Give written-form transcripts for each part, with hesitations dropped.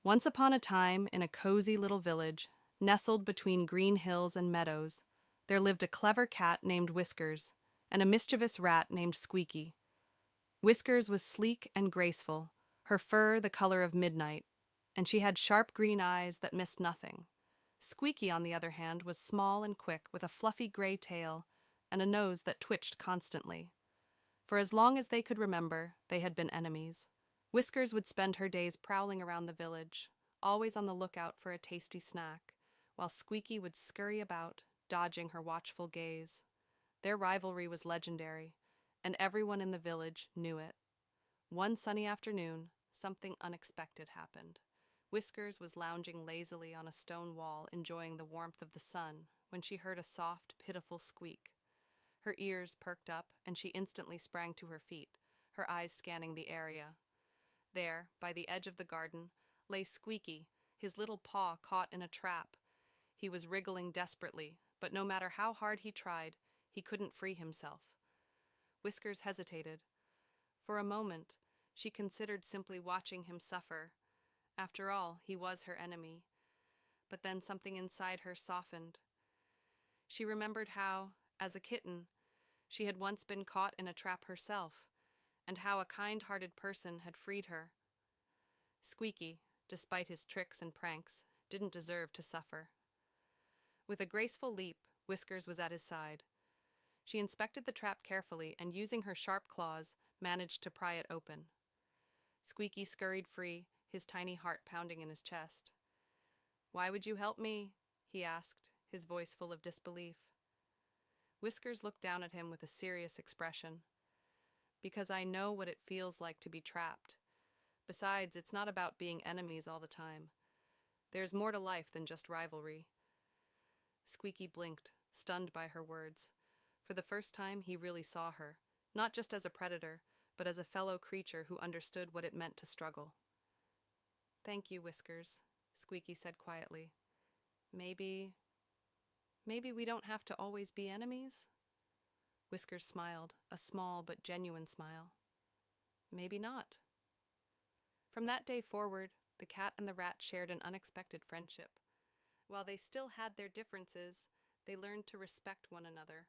Once upon a time, in a cozy little village, nestled between green hills and meadows, there lived a clever cat named Whiskers and a mischievous rat named Squeaky. Whiskers was sleek and graceful, her fur the color of midnight, and she had sharp green eyes that missed nothing. Squeaky, on the other hand, was small and quick, with a fluffy gray tail and a nose that twitched constantly. For as long as they could remember, they had been enemies. Whiskers would spend her days prowling around the village, always on the lookout for a tasty snack, while Squeaky would scurry about, dodging her watchful gaze. Their rivalry was legendary, and everyone in the village knew it. One sunny afternoon, something unexpected happened. Whiskers was lounging lazily on a stone wall, enjoying the warmth of the sun, when she heard a soft, pitiful squeak. Her ears perked up, and she instantly sprang to her feet, her eyes scanning the area. There, by the edge of the garden, lay Squeaky, his little paw caught in a trap. He was wriggling desperately, but no matter how hard he tried, he couldn't free himself. Whiskers hesitated. For a moment, she considered simply watching him suffer. After all, he was her enemy. But then something inside her softened. She remembered how, as a kitten, she had once been caught in a trap herself, and how a kind-hearted person had freed her. Squeaky, despite his tricks and pranks, didn't deserve to suffer. With a graceful leap, Whiskers was at his side. She inspected the trap carefully and, using her sharp claws, managed to pry it open. Squeaky scurried free, his tiny heart pounding in his chest. "Why would you help me?" he asked, his voice full of disbelief. Whiskers looked down at him with a serious expression. "Because I know what it feels like to be trapped. Besides, it's not about being enemies all the time. There's more to life than just rivalry." Squeaky blinked, stunned by her words. For the first time, he really saw her, not just as a predator, but as a fellow creature who understood what it meant to struggle. "Thank you, Whiskers," Squeaky said quietly. Maybe we don't have to always be enemies?" Whiskers smiled, a small but genuine smile. "Maybe not." From that day forward, the cat and the rat shared an unexpected friendship. While they still had their differences, they learned to respect one another.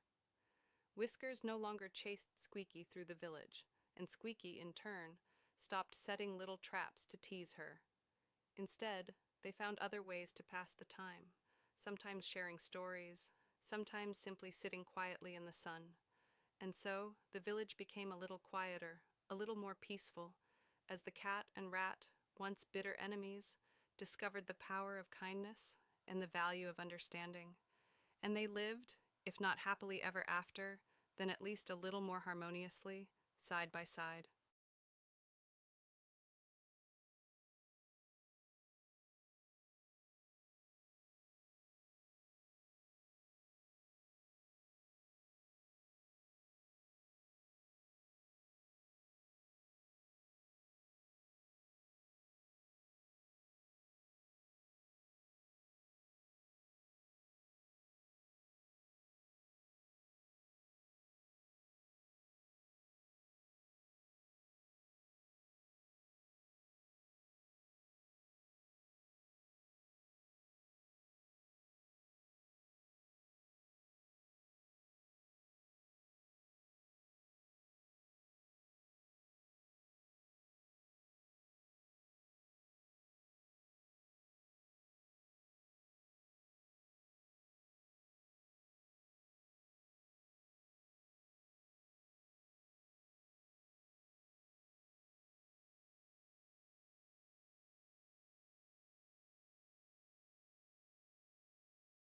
Whiskers no longer chased Squeaky through the village, and Squeaky, in turn, stopped setting little traps to tease her. Instead, they found other ways to pass the time, sometimes sharing stories, sometimes simply sitting quietly in the sun. And so, the village became a little quieter, a little more peaceful, as the cat and rat, once bitter enemies, discovered the power of kindness and the value of understanding. And they lived, if not happily ever after, then at least a little more harmoniously, side by side.